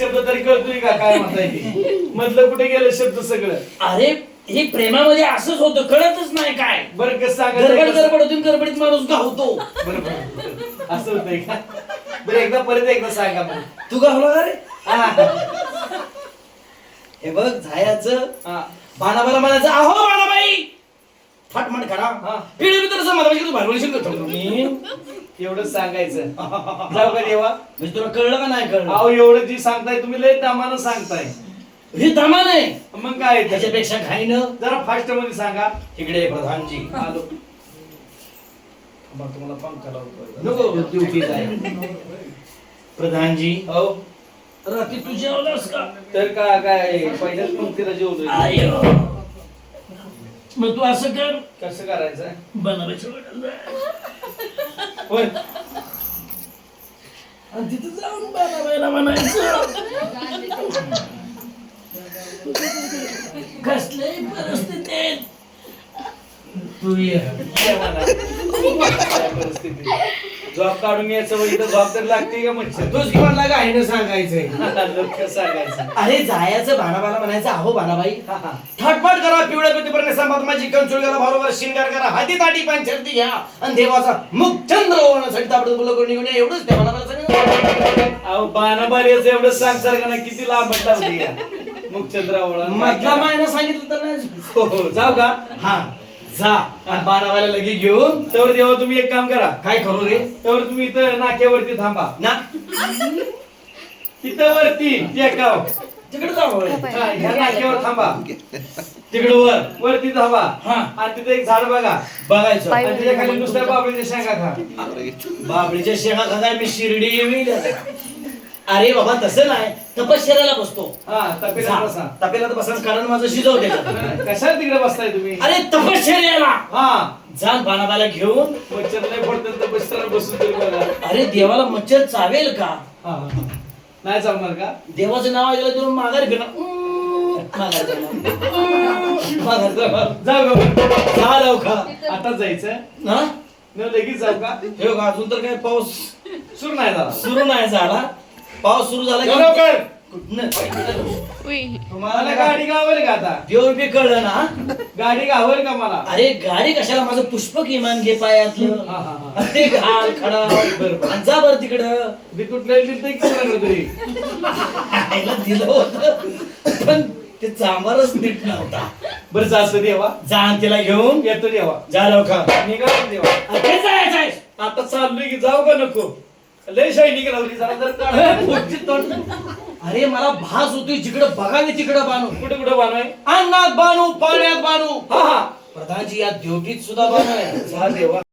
शब्द तरी कळतोय का काय म्हणताय ते? मधलं कुठे गेलं शब्द सगळं? अरे हे प्रेमामध्ये असंच होतं, कळतच नाही काय. बरं कसं सांगा? गडबडीतून गडबडीत माणूस गावतो. बरोबर असं होतंय का? बरं एकदा परत एकदा सांगा मग. तू गावला का रे? हा. हे बघ झायाचं हा. बाणाबाला म्हणायचं, अहो बाणाबाई फाटमाट करा. हा. पिढी मित्र समाजाची तू भांडवल करतो मी. एवढं सांगायचं. जाऊ का देवा? म्हणजे तुला कळलं का नाही कळलं? अहो एवढं जी सांगताय तुम्ही लय दामानं सांगताय. हे दमा नाही, मग काय त्याच्यापेक्षा घाईनं जरा फास्ट मध्ये सांगा. इकडे प्रधानजी. आलो. मग तुम्हाला पंखा लावतो. नको ड्युटी जाय. प्रधानजी हो रात्री तू जेवलास का? तर का काय पहिल्याच पंक्तीला जेवलोय. आयो मग तू असं कर, कसं करायचं? बनाबाईच्या होय आणि तिथं जाऊन बनाबाईला म्हणायचं, कसल्याही परिस्थितीत तू ये. परिस्थिती जॉब काढून यायचं बघितलं जॉब तर लागते का मच्छर? तोच किमान लागा आहे ना सांगायचंय. लोक सांगायचं. अरे जायचं भानाबाला म्हणायचं, अहो भानाबाई थाटपाट करा, पिवळ्या प्रतिपर्णे सांभाळ माझी कंचुळ करा, बरोबर शिंगार करा, हाती ताटी पांचरती घ्या आणि देवाचा मुख चंद्र होण्यासाठी ताबडतोब बोलू करून निघून या. एवढंच त्या भानाबाला सांगितलं. अहो बाणाबार याचं एवढं सांगणार का ना किती लांब होती या मग चंद्रावळा मधला महिना सांगितलं तर नाही. हो जाऊ का? हा जा आणि बाणाबाईला लगे घेऊन. तर तेव्हा तुम्ही एक काम करा. काय करू रे? तर तुम्ही इथं नाक्यावरती थांबा ना तिथं वरती टेकाव तिकडे जाऊ. ह्या नाक्यावर थांबा. तिकडे वर वरती थांबा. हा. आणि तिथे एक झाड बघा बघायचं. आणि त्याच्या खाली नुसत्या बाबळीच्या शेंगा खा. बाबळीच्या शेंगा खाताय मी शिर्डी येईल. अरे बाबा तसं नाही, तपश्चर्याला बसतो. हा तपेला बसा. तपेला तर बसा, कारण माझं शिजवते. कशाला तिकडे बसताय तुम्ही? अरे तपश्चर्याला हा जा बाणाबाला घेऊन. मच्छर नाही पडतं तर बसताना बसून तरी बघा. अरे देवाला मच्छर चावेल का? हा. नाही चालणार का? देवाचं नाव ऐकलं तुम्ही माघारी फिरणार. माघार जाऊ का? जा लवकर. आता जायचं ना न लगेच जाऊ का? हे बघा, अजून तर काय पाऊस सुरू नाही झाला. सुरू नाही झाला. पाऊस सुरू झाला जाऊ लवकर. कुठनं? मला गाडी गावल का आता? देव बी कळलं ना. गाडी गावल का मला? अरे गाडी कशाला, माझं पुष्पक इमान घे पायातलं. हा, हा, हा. ते घाल खडा आणि जा बर तिकडं. मी कुठल्या दिलं की कोणाकडे तरी आईला दिलं होतं पण ते चांबारच नीट नव्हता. बरं जास्त देवा. जा आणि तिला घेऊन येतो देवा. जा लवकर. निघा देवा. अरे जायचंय. आता चाललोय की जाऊ का नको? लय शायनिंग लावली जरा जर काढ. अरे मला भास होतोय, जिकडं बघावे तिकडं बाणू. कुठे कुठे बनवाय? अन्नात बाणू, पाण्यात बाणू. हा हा प्रधानजी या ड्युटीत सुद्धा बाणू आहे. जा देवा.